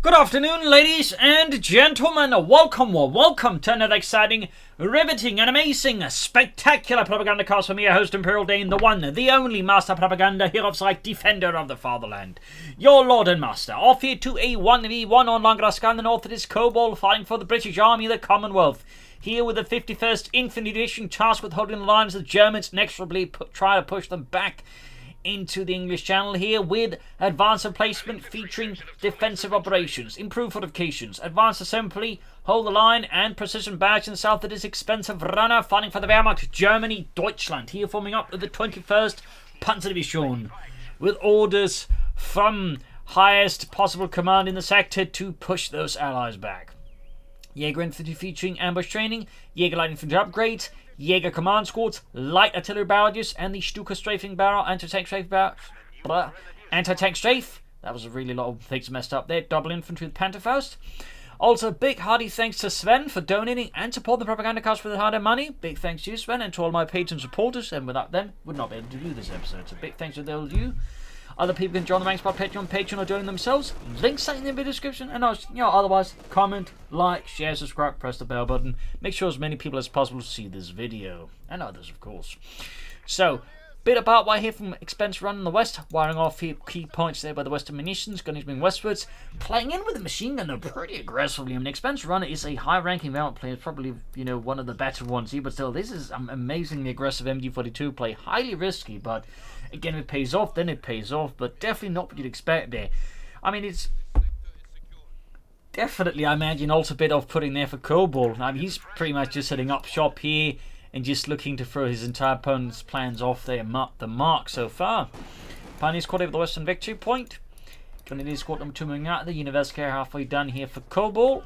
Good afternoon, ladies and gentlemen. Welcome to another exciting, riveting, and amazing, spectacular Propagandacast from your host, Imperial Dane, the one, the only Master Propaganda, hero of sight, defender of the fatherland. Your Lord and Master, off here to a 1v1 on Langraskaya in the north. It is Kobal fighting for the British Army of the Commonwealth. Here with the 51st Infantry Division tasked with holding the line as the Germans inexorably try to push them back into the English Channel, here with advanced emplacement featuring defensive operations, improved fortifications, advanced assembly, hold the line, and precision barrage in the south. It is expensive runner fighting for the Wehrmacht, Germany, Deutschland, here forming up with the 21st Panzerdivision with orders from highest possible command in the sector to push those allies back. Jaeger infantry featuring ambush training, Jaeger light infantry upgrades, Jaeger command squads, light artillery barrages, and the Stuka strafing barrel, anti-tank strafe barrel, anti-tank strafe. That was a really lot of things messed up there. Double infantry with Panzerfaust. Also, big hearty thanks to Sven for donating and supporting the Propagandacast with hard-earned money. Big thanks to you, Sven, and to all my patrons and supporters. And without them, would not be able to do this episode. So big thanks to all of you. Other people can join the ranks by Patreon or doing themselves. Links in the video description. And otherwise, comment, like, share, subscribe, press the bell button. Make sure as many people as possible see this video. And others, of course. So, bit about why here from Expense Run in the west. Wiring off here key points there by the western munitions. Gunners moving westwards. Playing in with the machine gun though pretty aggressively. I mean, Expense Runner is a high-ranking Valorant player. Probably, one of the better ones here. But still, this is an amazingly aggressive MG42 play. Highly risky, but again, if it pays off, then it pays off, but definitely not what you'd expect there. I mean, it's definitely, I imagine, also a bit off-putting there for Kobal. I mean, he's pretty much just setting up shop here and just looking to throw his entire opponent's plans off there and mark the mark so far. Pioneer squad over the western victory point. Grenadier squad number 2 moving out. The Langraskaya halfway done here for Kobal.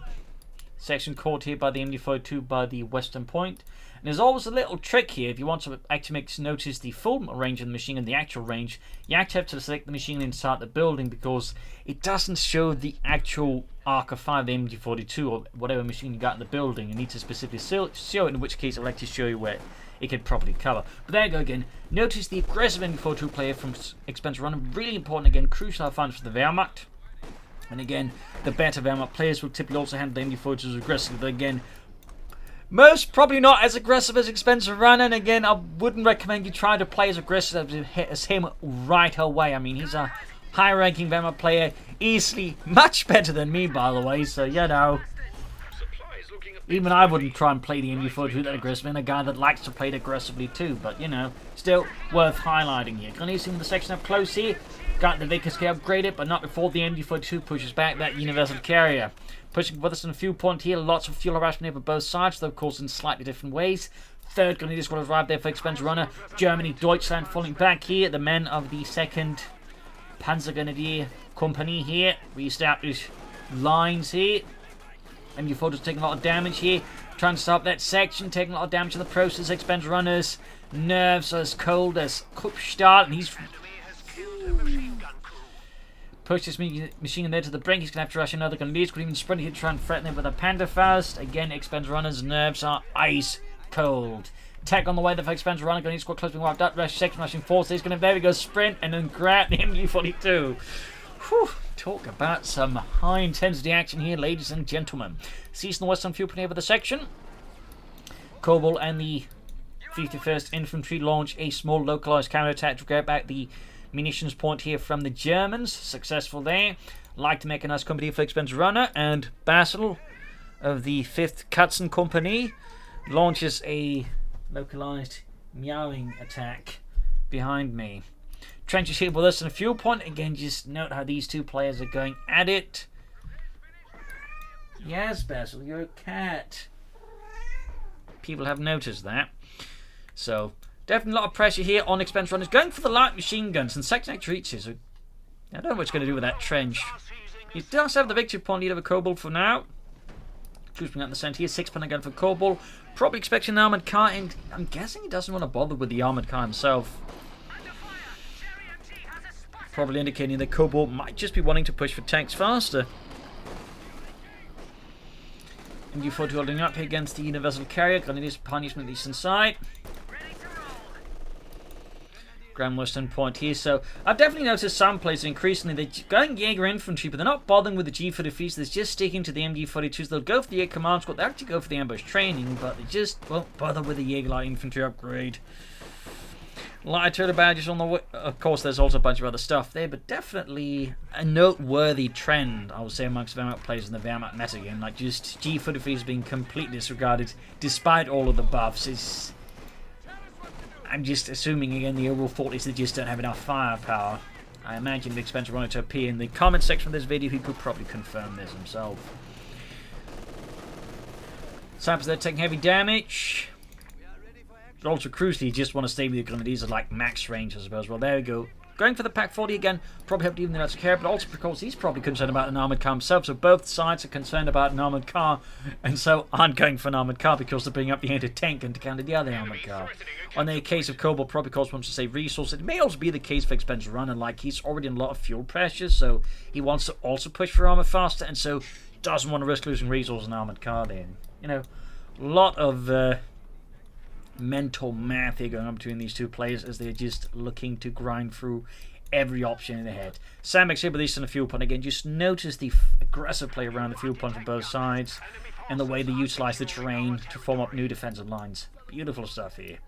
Section caught here by the MD42 by the western point. And there's always a little trick here. If you want to actually notice the full range of the machine and the actual range, you actually have to select the machine inside the building because it doesn't show the actual arc of fire of the MG42 or whatever machine you got in the building. You need to specifically show it, in which case I'll actually show you where it can properly cover. But there you go again. Notice the aggressive MG42 player from Expense Run. Really important again. Crucial finds for the Wehrmacht. And again, the better Wehrmacht players will typically also handle the MG42s aggressively. But again, most probably not as aggressive as Expense Run, and again, I wouldn't recommend you try to play as aggressive as him right away. I mean, he's a high-ranking Wehrmacht player, easily much better than me, by the way, so, even I wouldn't try and play the MG42 that aggressively, and a guy that likes to play it aggressively too, but, still worth highlighting here. Gonna see the section up close here. Got the Langraskaya upgraded, but not before the MG42 pushes back that universal carrier. Pushing with us in a few point here, lots of fuel harassment here for both sides, though of course in slightly different ways. Third Grenadier squad arrived there for Expense Runner. Germany, Deutschland falling back here. The men of the 2nd Panzer Grenadier Company here. Reestablish lines here. MG42's taking a lot of damage here. Trying to stop that section, taking a lot of damage in the process. Expense Runner's nerves are as cold as CoH2, and he's push this machine in there to the brink. He's going to have to rush another Grenadiers. Could even sprint here to try and threaten him with a Panzerfaust. Again, Expense Runner's nerves are ice cold. Tech on the way, the Expense Runner. Grenadier squad close being wiped out. Rush, second rushing force. He's going to, there we go, sprint and then grab the MG42. Whew. Talk about some high intensity action here, ladies and gentlemen. Season the western fuel point over the section. Kobal and the 51st Infantry launch a small localized counterattack to get back the munitions point here from the Germans. Successful there. Like to make a nice company for Expense Runner, and Basil of the 5th Katzen Company launches a localized meowing attack behind me. Trenches here with us in a fuel point. Again, just note how these two players are going at it. Yes, Basil, you're a cat. People have noticed that. So, definitely a lot of pressure here on Expense Runners. Going for the light machine guns and second act reaches. I don't know what he's going to do with that trench. He does have the victory point lead over Kobal for now. Cruising out in the centre here. 6-punter gun for Kobal. Probably expecting an armoured car, and I'm guessing he doesn't want to bother with the armoured car himself. Probably indicating that Kobal might just be wanting to push for tanks faster. MG42 holding up here against the universal carrier. Grenadiers punishment eastern side. Grand Western Point here. So I've definitely noticed some players increasingly they're going Jaeger infantry, but they're not bothering with the G43s. They're just sticking to the MG42s. They'll go for the command squad. They actually go for the ambush training, but they just won't bother with the Jaeger light infantry upgrade. Lighter badges on the way. Of course, there's also a bunch of other stuff there, but definitely a noteworthy trend, I would say, amongst Wehrmacht players in the Wehrmacht metagame. Like, just G43s being completely disregarded despite all of the buffs. I'm just assuming, again, the overall thought is they just don't have enough firepower. I imagine the expensive runner to appear in the comment section of this video. He could probably confirm this himself. Sappers there taking heavy damage. But also, crucially, you just want to stay with your grenadiers at like max range, I suppose. Well, there we go. Going for the Pack 40 again, probably helped even the Nazi care, but also because he's probably concerned about an armoured car himself, so both sides are concerned about an armoured car, and so aren't going for an armoured car because they're bringing up the anti-tank and to counter the other armoured car. On the case of Kobal, probably because he wants to save resources. It may also be the case for Expensive Runner, like he's already in a lot of fuel pressure, so he wants to also push for armour faster, and so doesn't want to risk losing resources in an armoured car then. You know, a lot of mental math here going on between these two players as they're just looking to grind through every option in their head. Sandbags here, but these in the fuel point. Again, just notice the aggressive play around the fuel point from both sides and the way they utilize the terrain to form up new defensive lines. Beautiful stuff here.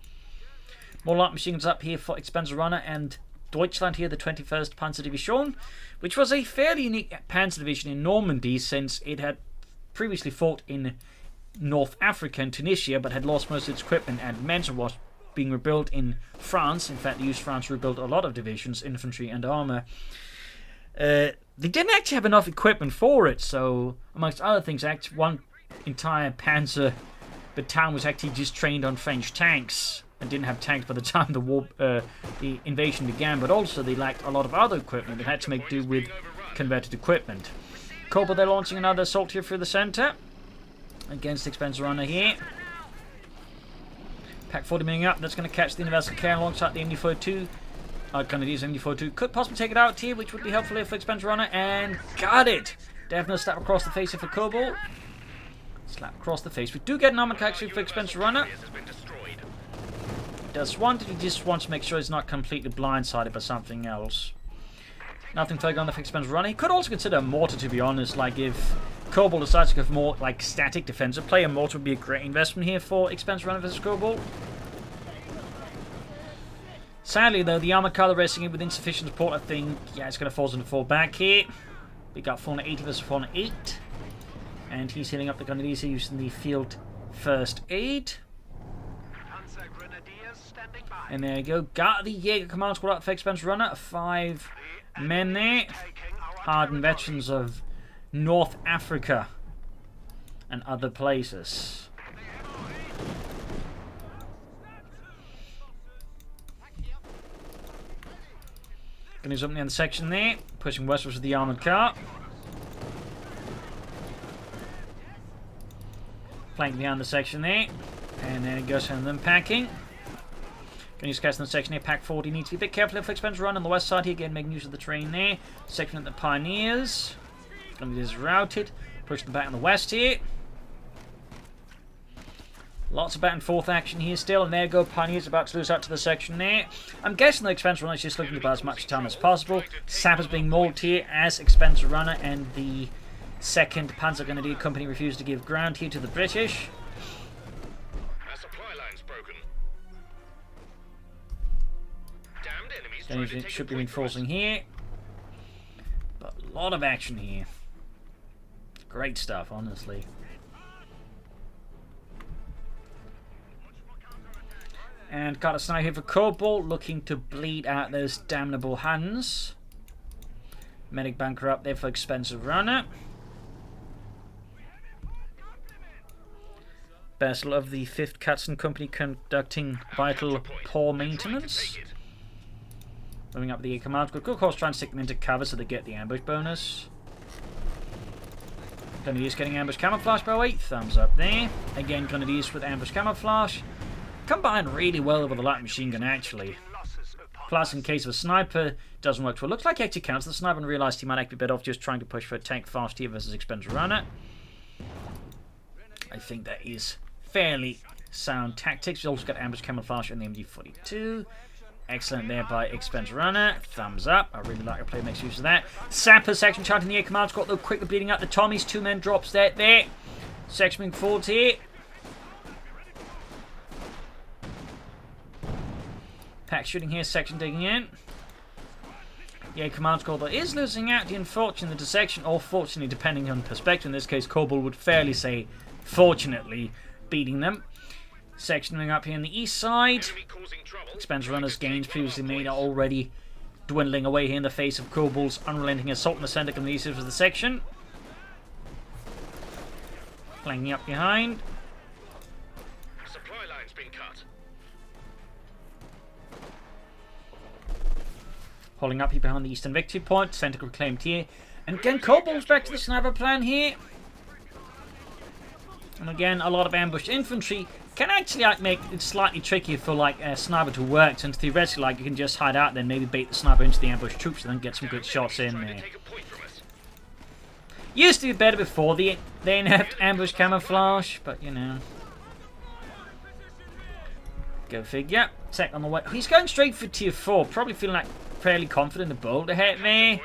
More light machines up here for Expensive Runner and Deutschland here, the 21st Panzer Division, which was a fairly unique Panzer Division in Normandy since it had previously fought in North Africa and Tunisia, but had lost most of its equipment, and Mentor was being rebuilt in France. In fact, they used France to rebuild a lot of divisions, infantry and armour. They didn't actually have enough equipment for it, so amongst other things, one entire Panzer battalion was actually just trained on French tanks and didn't have tanks by the time the invasion began, but also they lacked a lot of other equipment and had to make do with converted equipment. Kobal, they're launching another assault here through the centre against Expensive Runner here. Pack 40 moving up. That's going to catch the Universal Care alongside the MD42. Grenadiers MD42 could possibly take it out here, which would be helpful here for Expensive Runner. And got it! Definitely slap across the face here for Kobal. Slap across the face. We do get an armor actually for Expensive Runner. Does want he just wants to make sure he's not completely blindsided by something else. Nothing further on the Expensive Runner. He could also consider a mortar, to be honest. Like if Kobal decides to go for more like static defensive play, a mortar would be a great investment here for Expensive Runner versus Kobal. Sadly, though, the armored car they're racing in with insufficient support, I think, yeah, it's going to force him to fall back here. We got 480 versus 408. And he's healing up the grenadiers here using the field first aid. And there you go. Got the Jaeger command squad up for Expensive Runner. 5 men there. Hardened veterans of North Africa and other places. Going to do something in the section there. Pushing westwards with the armoured car. Flanking behind the section there. And then it goes and then packing. Going to use cast in the section here. Pack 40 needs to be a bit careful if Expensive Run on the west side here. Again, making use of the train there. Section at the Pioneers. Going to be routed. Push them back in the west here. Lots of back and forth action here still, and there go Pioneers about to lose out to the section there. I'm guessing the Expensive Runner is just looking to buy as much time as possible. Sappers being mauled here as Expensive Runner and the 2nd Panzer Grenadier Company refuse to give ground here to the British. Our supply line's broken. Damned enemies Then it should be reinforcing here. But a lot of action here. Great stuff, honestly. And got a sniper here for Kobal, looking to bleed out those damnable hands. Medic bunker up there for Expensive Runner. Vessel of the 5th Cutson Company conducting vital poor maintenance. Moving up the command squad. Good course, trying to stick them into cover so they get the ambush bonus. Grenadiers getting ambush camouflage by 8. Thumbs up there. Again, Grenadiers with ambush camouflage. Combined really well with the light machine gun, actually. Plus, in case of a sniper, doesn't work well. Looks like he actually counts the sniper and realised he might actually be better off just trying to push for a tank fast here versus Expensive Runner. I think that is fairly sound tactics. We also got ambush camouflage in the MG42. Excellent there by Expense Runner. Thumbs up. I really like a player makes use of that. Sapper section charging the air command squad, though quickly bleeding out the Tommies. 2 men drops there. Section moving forward here. Pack shooting here, section digging in. Yeah, command squad is losing out the unfortunate intersection, or fortunately, depending on perspective. In this case, Kobal would fairly say, fortunately, beating them. Sectioning up here on the east side. Expense Runner's gains previously made are already dwindling away here in the face of Kobal's unrelenting assault on the center cohesive of the section. Flanking up behind. Supply line's been cut. Holding up here behind the eastern victory point. Center reclaimed here. And again, Kobal's back to the sniper plan here. And again, a lot of ambushed infantry can actually make it slightly trickier for a sniper to work, since theoretically you can just hide out, then maybe bait the sniper into the ambushed troops and then get some good shots in there. Used to be better before the inept ambush camouflage, but you know. Go figure. Tech on the way. He's going straight for tier 4, probably feeling fairly confident in the boulder hit there.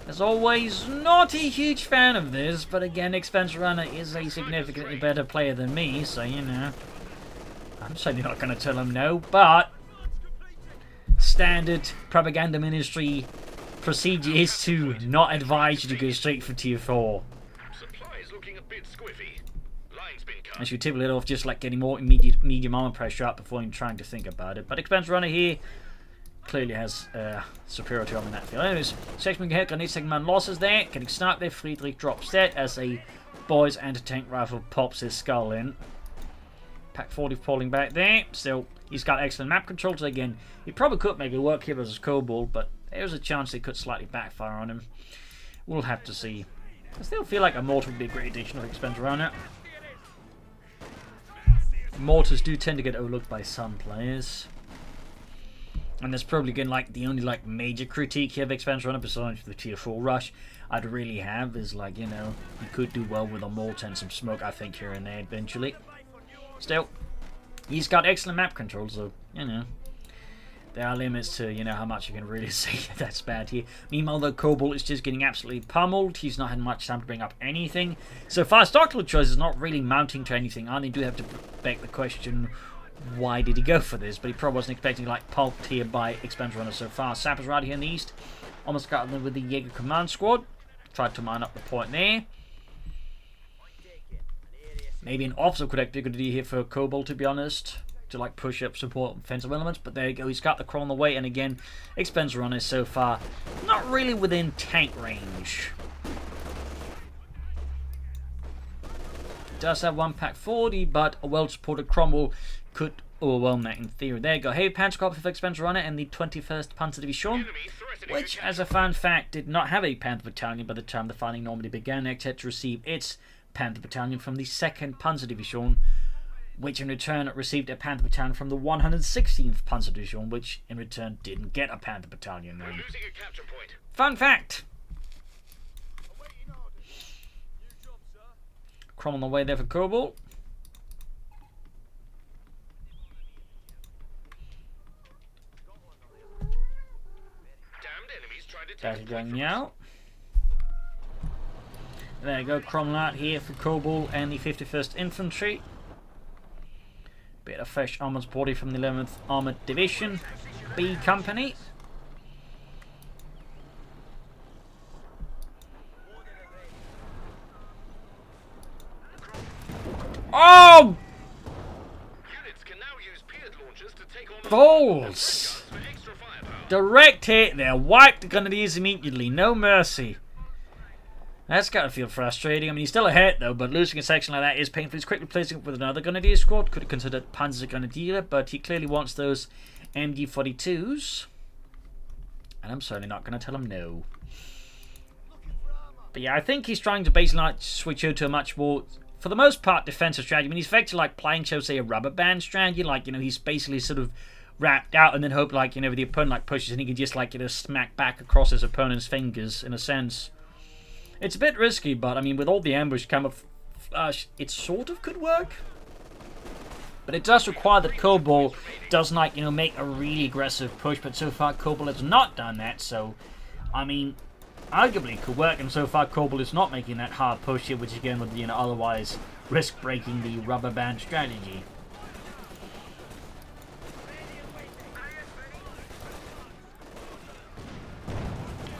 As always, not a huge fan of this, but again, Expense Runner is a significantly better player than me, so you know. I'm certainly not going to tell him no, but standard propaganda ministry procedure is to not advise you to go straight for tier 4. As you typically let off just getting more immediate medium armor pressure up before even trying to think about it. But Expense Runner here clearly has superiority on that field. Anyways, section ahead, grenade second man losses there. Getting sniped there. Friedrich drops dead as a boys anti-tank rifle pops his skull in. Pack 40 falling back there. Still, he's got excellent map control. So again, he probably could maybe work here versus Kobal, but there's a chance it could slightly backfire on him. We'll have to see. I still feel like a mortar would be a great addition of Expense Runner. Mortars do tend to get overlooked by some players. And there's probably again the only major critique here of Expense Runner besides the tier 4 rush I'd really have is you know, you could do well with a mortar and some smoke, I think, here and there eventually. Still, he's got excellent map control, so you know, there are limits to, you know, how much you can really say that's bad here. Meanwhile, though, Kobal is just getting absolutely pummeled. He's not had much time to bring up anything. So far, Stockload choice is not really mounting to anything. I do have to beg the question, why did he go for this? But he probably wasn't expecting pulped here by Expense Runner so far. Sappers right here in the east. Almost got them with the Jaeger command squad. Tried to mine up the point there. Maybe an officer could have been a good idea here for Kobal, to be honest. To push up support offensive elements, but there you go, he's got the crawl on the way, and again, Expense Runner so far not really within tank range. Does have one pack 40, but a well-supported Cromwell could overwhelm that in theory. There you go, Heavy Panzer Corps for Expense Runner and the 21st Panzer Division, which, as a fun fact, did not have a Panther Battalion by the time the fighting Normandy began. It had to receive its Panther Battalion from the 2nd Panzer Division, which in return received a Panther Battalion from the 116th Panzer Division, which in return didn't get a Panther Battalion. We're losing a capture point. Fun fact! Crom on the way there for Kobal. That's going now. There you go, Cromwell here for Kobal and the 51st Infantry. Bit of fresh armoured body from the 11th Armoured Division, B Company. Oh! Units can now use Pied launchers to take on Balls! for extra firepower. Direct hit there, wiped the Grenadiers immediately, no mercy. That's got to feel frustrating. I mean, he's still ahead, though, but losing a section like that is painful. He's quickly replacing it with another Grenadier squad. Could have considered Panzer Grenadier, but he clearly wants those MG42s. And I'm certainly not going to tell him no. But yeah, I think he's trying to basically switch over to a much more, for the most part, defensive strategy. I mean, he's effectively playing, shall we say, a rubber band strategy. You know, he's basically sort of wrapped out and then hope, you know, the opponent, pushes and he can just, you know, smack back across his opponent's fingers, in a sense. It's a bit risky, but I mean, with all the ambush camouflage, it sort of could work. But it does require that Kobal doesn't, like, you know, make a really aggressive push. But so far, Kobal has not done that. So, I mean, arguably it could work. And so far, Kobal is not making that hard push here, which again would, you know, otherwise risk breaking the rubber band strategy.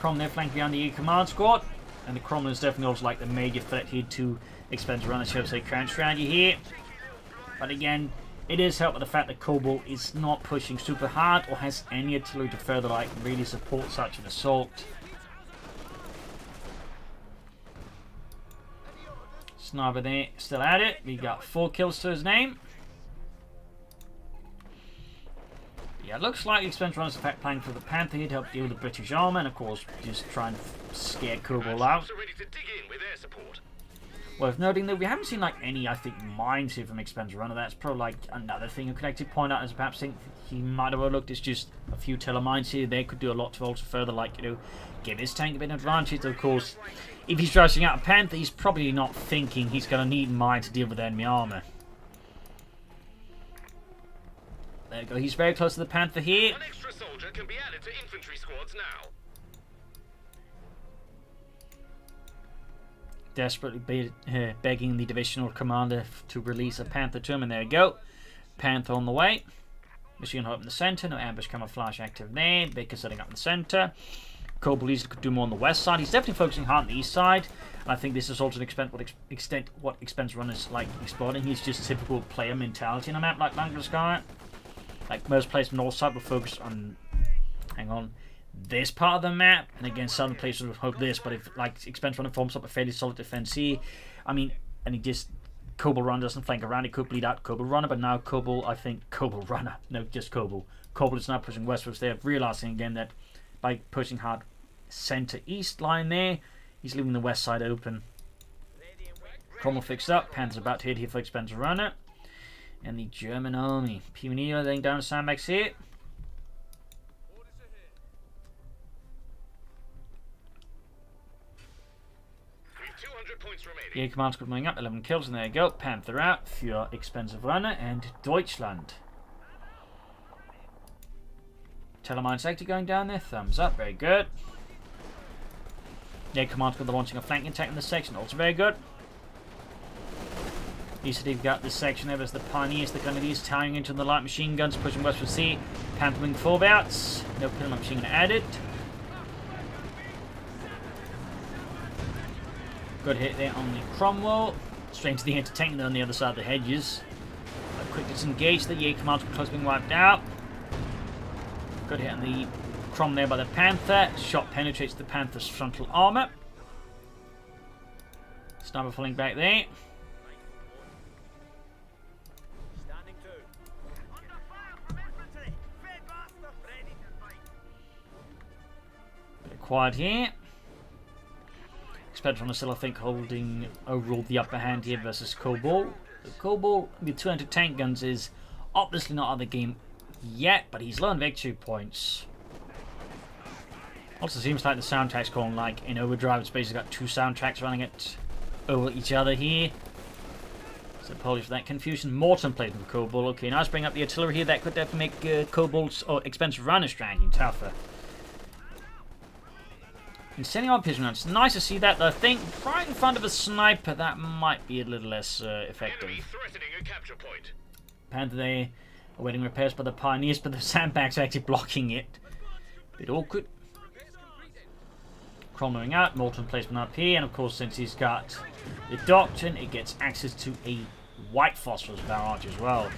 Cromwell flanked behind the command squad. And the Cromwell is definitely also like the major threat here to Expense Runner, shall I say, current strategy here. But again, it is helped by the fact that Kobal is not pushing super hard or has any artillery to further, like, really support such an assault. Sniper there, still at it. We got 4 kills to his name. Yeah, it looks like Expense Runner's in fact planning for the Panther here to help deal with the British armor, and of course just try and scare Kobal out. Worth noting that we haven't seen like any, I think, mines here from Expense Runner. That's probably like another thing I could actually point out, as perhaps think he might have overlooked. It's just a few telemines here. They could do a lot to also further, like, you know, give his tank a bit of advantage. Of course, if he's rushing out a Panther, he's probably not thinking he's going to need mine to deal with enemy armor. There we go. He's very close to the Panther here. An extra soldier can be added to infantry squads now. Desperately begging the divisional commander to release a Panther to him, and there you go. Panther on the way. Machine gun up in the center. No ambush camouflage active there. Baker setting up in the center. Kobal easily could do more on the west side. He's definitely focusing hard on the east side. And I think this is also an extent what Expense Runner's like exploring. He's just typical player mentality in a map like Langraskaya. Like most players from the north side will focus on, this part of the map, and again southern players will hope this. But if like Expense Runner forms up a fairly solid defense here, I mean, and he just Kobal Runner doesn't flank around, it could bleed out Kobal Runner. But now Kobal Runner, no, just Kobal is now pushing westwards. They're realizing again that by pushing hard center east line there, he's leaving the west side open. Cromwell fixed up. Panther's about to hit here for Expense Runner. And the German army. Pioneer laying down sandbags here. Yeah, command squad moving up, 11 kills, and there you go. Panther out for Expense Runner and Deutschland. Telemine sector going down there, thumbs up, very good. Yeah, command squad launching a flanking attack in this section, also very good. You said you've got this section there, there's the Pioneers, the Grenadiers tying into the light machine guns, pushing westward sea. Panther wing forebouts, no pillar machine gun added. Good hit there on the Cromwell. Straight to the anti-tank there on the other side of the hedges. A quick disengage, the Jaeger command close being wiped out. Good hit on the Crom there by the Panther. Shot penetrates the Panther's frontal armor. Sniper falling back there. Bit quiet here. Expense Runner still, I think, holding overall the upper hand here versus Kobal. Kobal with 2 anti-tank guns is obviously not out of the game yet, but he's learned victory points. Also seems like the soundtrack's going like in overdrive. It's basically got 2 soundtracks running it over each other here. So apologies for that confusion. Morton plays with Kobal. Okay, now let's bring up the artillery here. That could definitely make Kobal's or Expense Runner strategy tougher. And sending on pigeon rounds. It's nice to see that, though. I think right in front of a sniper, that might be a little less effective. Panther there, awaiting repairs by the Pioneers, but the sandbags are actually blocking it. Bit awkward. Cromwell out, Morton placement up here, and of course, since he's got the Doctrine, it gets access to a white phosphorus barrage as well.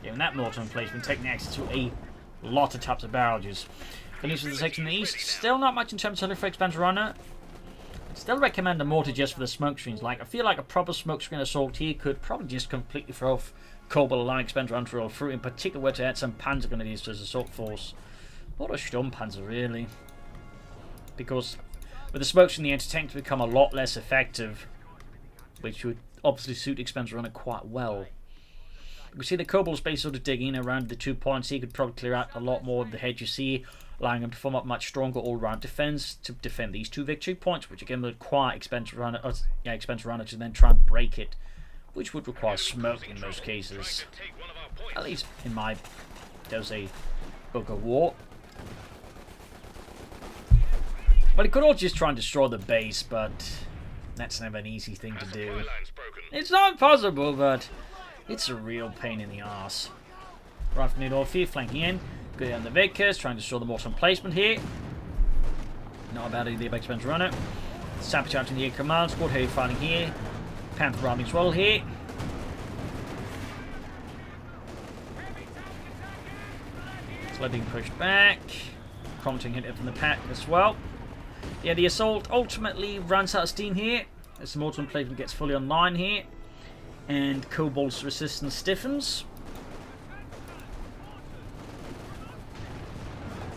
Given that Morton placement, taking access to a lot of types of barrages. Finish with the section in the east. Still not much in terms of for Expense Runner. I'd still recommend a mortar just for the smoke screens. Like, I feel like a proper smoke screen assault here could probably just completely throw off Kobal, allowing Expense Runner to roll through. In particular, where to add some Panzer Grenadiers to his assault force. What a Sturmpanzer, really. Because with the smoke screen, the anti-tank to become a lot less effective, which would obviously suit Expense Runner quite well. You can see the Kobal's base sort of digging around the 2 points. He could probably clear out a lot more of the hedge you see, allowing him to form up much stronger all-round defense to defend these 2 victory points, which again would require Expense Runner to then try and break it, which would require smoke in most cases. point. At least in my, there's a book of war. But it could all just try and destroy the base, but that's never an easy thing to do. Supply line's broken. It's not impossible, but it's a real pain in the arse. Right from the north here, flanking in. Go down the Vickers, trying to destroy the mortar emplacement here. Not a bad idea by Expense Runner. Sabotaging the command squad, heavy fighting here. Panther riding as well here. Sled being pushed back. Prompting hit from the pack as well. Yeah, the assault ultimately runs out of steam here as the mortar emplacement gets fully online here. And Kobal's resistance stiffens.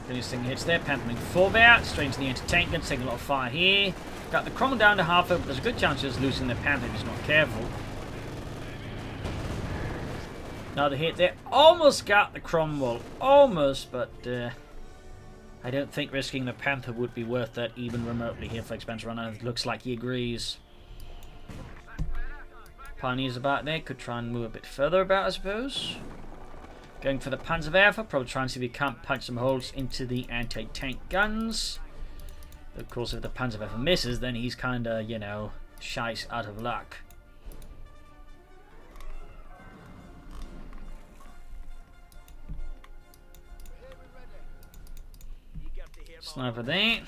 Finishing hits there, Panther moving forward out, straight into the anti-tank gun, taking a lot of fire here. Got the Cromwell down to half, but there's a good chance of just losing the Panther if he's not careful. Another hit there, almost got the Cromwell, almost, but I don't think risking the Panther would be worth that even remotely here for Expense Runner. It looks like he agrees. Pioneers about there, could try and move a bit further about, I suppose. Going for the Panzerwerfer, probably trying to see if he can't punch some holes into the anti-tank guns. Of course, if the Panzerwerfer misses, then he's kind of, you know, shite out of luck. Sniper there.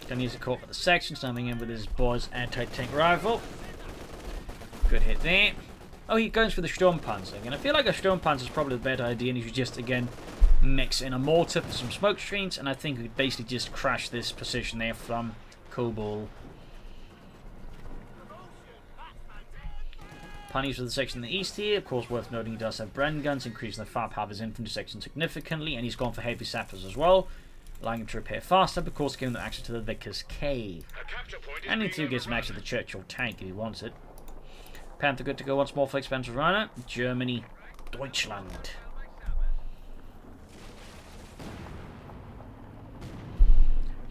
Gonna use a corp for the section, sniping in with his boy's anti-tank rifle. Good hit there. Oh, he goes for the Sturmpanzer. And I feel like a Sturmpanzer is probably the better idea, and you should just, again, mix in a mortar for some smoke screens, and I think we could basically just crash this position there from Kobal. Pioneers for the section in the east here. Of course, worth noting he does have Bren guns, increasing the firepower of his infantry section significantly, and he's gone for heavy sappers as well, allowing him to repair faster, but of course giving them access to the Vickers cave. And he too gets some access to the Churchill tank if he wants it. Panther good to go once more for Expense Runner. Germany, Deutschland.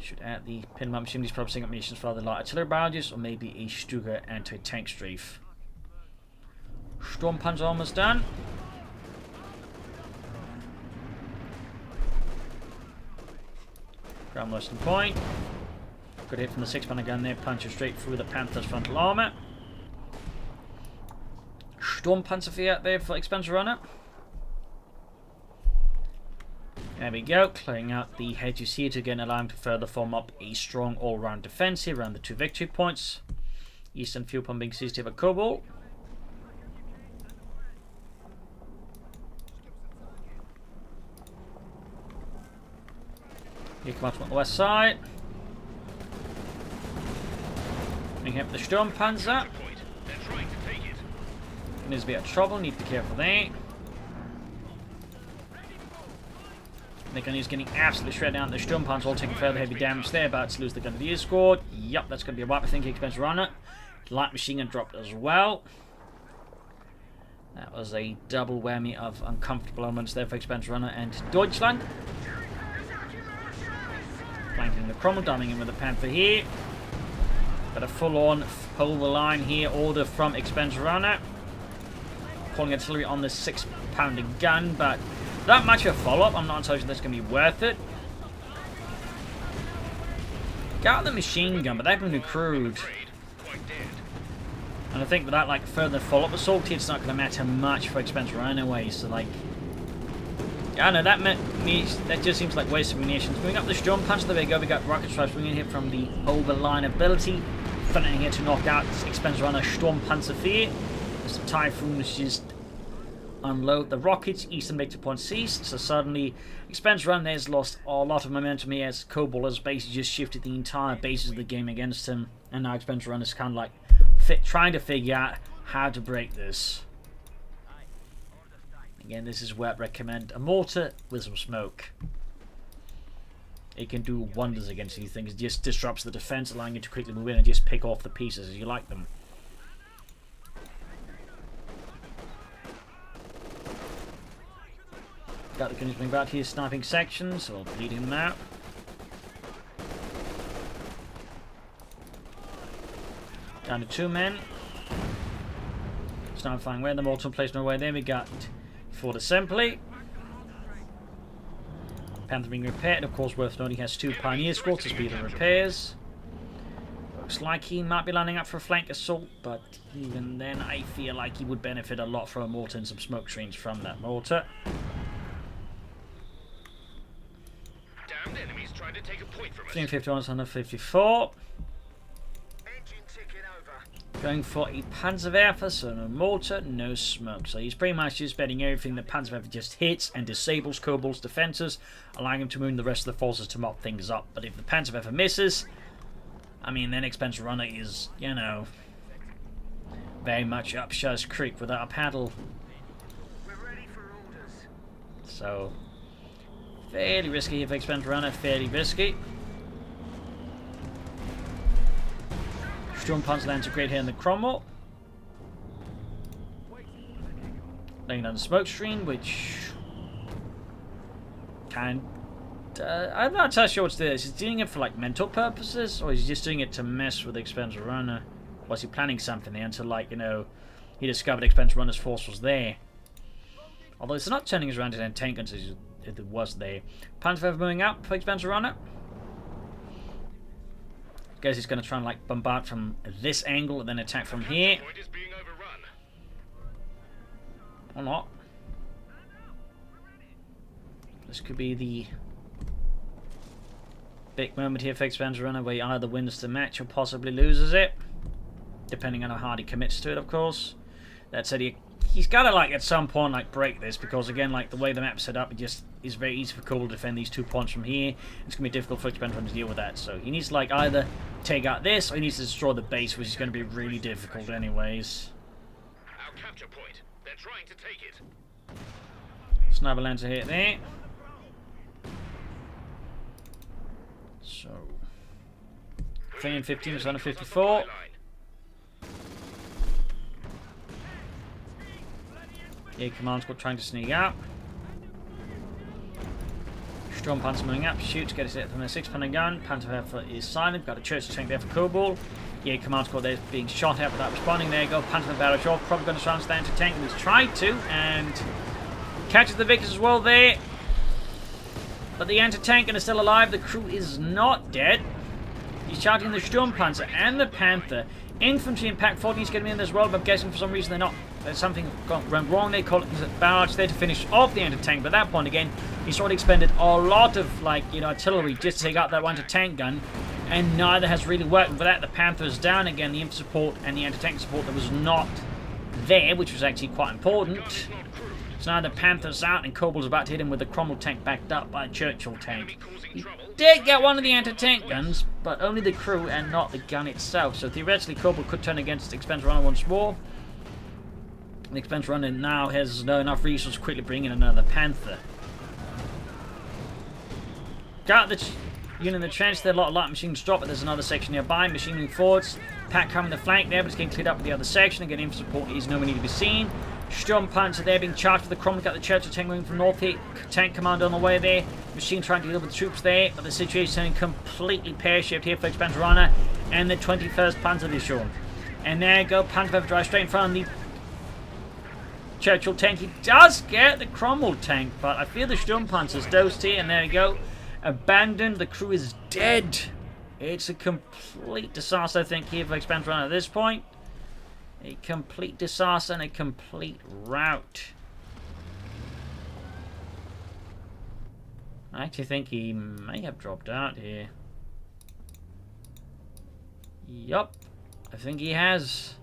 Should add the pin map machine. He's probably setting up munitions for other light artillery barrages, or maybe a Stuka anti-tank strafe. Sturmpanzer almost done. Ground western point. Good hit from the 6-pounder gun there, punches straight through the Panther's frontal armour. Sturmpanzer out there for Expense Runner. There we go, clearing out the hedges here to again allow him to further form up a strong all-round defence here around the 2 victory points. Eastern fuel pump being seized here by Kobal. Here come up on the west side. Bring up the Sturmpanzer. There's a bit of trouble, need to be careful there. Nikon's getting absolutely shredded down. The Sturmpanzer all taking further heavy damage there, about to lose the Grenadier squad. Yup, that's going to be a wipe, I think. Expense Runner. Light machine gun dropped as well. That was a double whammy of uncomfortable moments there for Expense Runner and Deutschland. Flanking the Cromwell, diving in with the Panther here. Got a full-on hold the line here, order from Expense Runner. Calling artillery on the 6-pounder gun, but that much of a follow-up, I'm not entirely sure that's going to be worth it. Got the machine gun, but they've been crude. And I think with that, like, further follow-up assault, it's not going to matter much for Expense Runner anyway, so, like... I don't know, that just seems like waste of munitions. Moving up the Sturmpanzer, there we go, we got rocket strikes bringing here from the over-line ability. Threatening here to knock out Expense Runner Sturmpanzer 4. As the Typhoons just unload the rockets, eastern victory point ceased, so suddenly Expense Runner has lost a lot of momentum here as Kobal has basically just shifted the entire basis of the game against him, and now Expense Runner is kind of like trying to figure out how to break this. Again, this is where I'd recommend a mortar with some smoke. It can do wonders against these things. It just disrupts the defense, allowing you to quickly move in and just pick off the pieces as you like them. Got the gunners moving back here, sniping sections, so I'll bleed him out. Down to 2 men. Start finding where the mortar placement away. There we got Ford Assembly. Panther being repaired. Of course, worth noting he has 2 Pioneer Squads to speed the repairs. Looks like he might be lining up for a flank assault, but even then I feel like he would benefit a lot from a mortar and some smoke screens from that mortar. Damned enemies trying to take a point from us. 351 to 154. Engine ticking over. Going for a Panzerwerfer, so no mortar, no smoke. So he's pretty much just betting everything the Panzerwerfer just hits and disables Kobal's defenses, allowing him to move the rest of the forces to mop things up. But if the Panzerwerfer misses, I mean, then Expense Runner is, you know, very much up Shuz Creek without a paddle. We're ready for orders. So, fairly risky if Expense Runner, fairly risky. Sturmpanzer lands a great hit in the Cromwell. Laying down the smoke screen, which can. I'm not entirely sure what's this. Is he doing it for like mental purposes, or is he just doing it to mess with Expense Runner? Or is he planning something there until, like, you know, he discovered Expense Runner's force was there? Although it's not turning his around to tank guns as it was there. Panzerwerfer moving up for Expense Runner. Guess he's going to try and like bombard from this angle and then attack from here. Point is being overrun. Or not. This could be the big moment here for Expense Runner where he either wins the match or possibly loses it. Depending on how hard he commits to it, of course. That said, he's got to, like, at some point, like, break this, because, again, like, the way the map's set up, it just is very easy for Kobal to defend these 2 points from here. It's going to be difficult for Expense Runner to deal with that. So he needs to, like, either take out this, or he needs to destroy the base, which is going to be really difficult anyways. Our capture point. They're trying to take it. Sniper lands a hit there. So 3 and 15 is under 54. Yeah, command squad trying to sneak out. Sturmpanzer moving up, shoots, get it from a 6-pounder gun. Panzerwerfer is silent, got a church tank there for Kobal. Yeah, command squad there being shot at without responding. There you go, Panzerwerfer barrage off. Probably going to try and stand to tank, and he's tried to, and catches the Vickers as well there. But the anti-tank is still alive. The crew is not dead. He's charging the Sturmpanzer and the Panther. Infantry and Pack 14 is getting in as well, but I'm guessing for some reason they're not. There's something went wrong. They call it barrage there to finish off the anti-tank. But at that point, again, he's already expended a lot of, like, you know, artillery just to take out that anti-tank gun, and neither has really worked. For that, the Panther is down again. The infantry support and the anti-tank support that was not there, which was actually quite important. So now the Panther's out, and Kobal's about to hit him with the Cromwell tank backed up by a Churchill tank. He did get one of the anti-tank guns, but only the crew and not the gun itself. So theoretically, Kobal could turn against Expense Runner once more. The Expense Runner now has enough resources to quickly bring in another Panther. Got the unit in the trench there, a lot of light machines drop, but there's another section nearby. Machine moving forwards. Pack coming the flank there, but it's getting cleared up with the other section. Again, infantry support is nowhere near to be seen. Sturmpanzer there being charged with the Cromwell. Got the Churchill tank moving from north here. Tank commander on the way there. Machine trying to deal with the troops there, but the situation is turning completely pear-shaped here for Expense Runner and the 21st Panzer Division. And there you go, Panzerwerfer drives straight in front of the Churchill tank. He does get the Cromwell tank, but I feel the Sturmpanzer's dosed here, and there you go. Abandoned. The crew is dead. It's a complete disaster, I think, here for Expense Runner at this point. A complete disaster and a complete rout. I actually think he may have dropped out here. Yup. I think he has.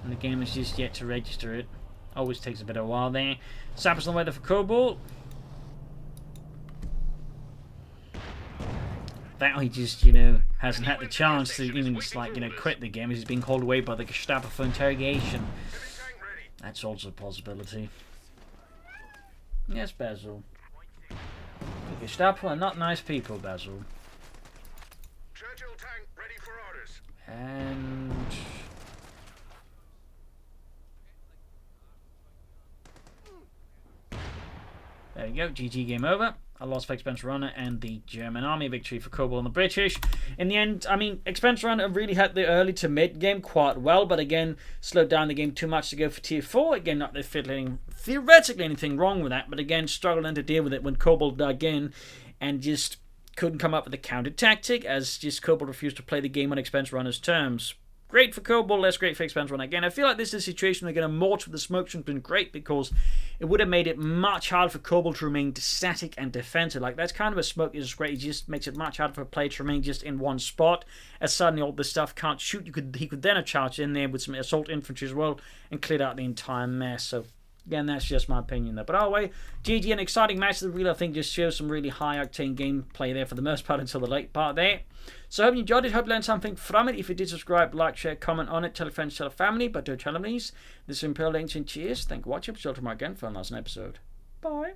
And the game is just yet to register it. Always takes a bit of a while there. Sappers on the way there for Kobal. That he just, you know, hasn't had the chance to even just, like, you know, quit the game. He's being called away by the Gestapo for interrogation. That's also a possibility. Yes, Basil. The Gestapo are not nice people, Basil. Churchill tank ready for orders. And there we go, GG, game over. a loss for Expense Runner and the German army, victory for Kobal and the British. In the end, I mean, Expense Runner really had the early to mid game quite well, but again, slowed down the game too much to go for tier 4. Again, not theoretically anything wrong with that, but again, struggling to deal with it when Kobal dug in and just couldn't come up with a counter tactic, as just Kobal refused to play the game on Expense Runner's terms. Great for Kobal, less great for Expense Runner. Again, I feel like this is a situation where getting a Mortar with the smoke should have been great, because it would have made it much harder for Kobal to remain static and defensive. Like, that's kind of a smoke is great. It just makes it much harder for a player to remain just in one spot, as suddenly all this stuff can't shoot. He could then have charged in there with some assault infantry as well and cleared out the entire mess. So again, that's just my opinion there. But either way, GG, an exciting match that really, I think, just shows some really high-octane gameplay there for the most part until the late part there. So I hope you enjoyed it. Hope you learned something from it. If you did, subscribe, like, share, comment on it. Tell your friends, tell your family. But don't tell them these. This is Imperial Ancient. Cheers. Thank you for watching. Till tomorrow again for another episode. Bye.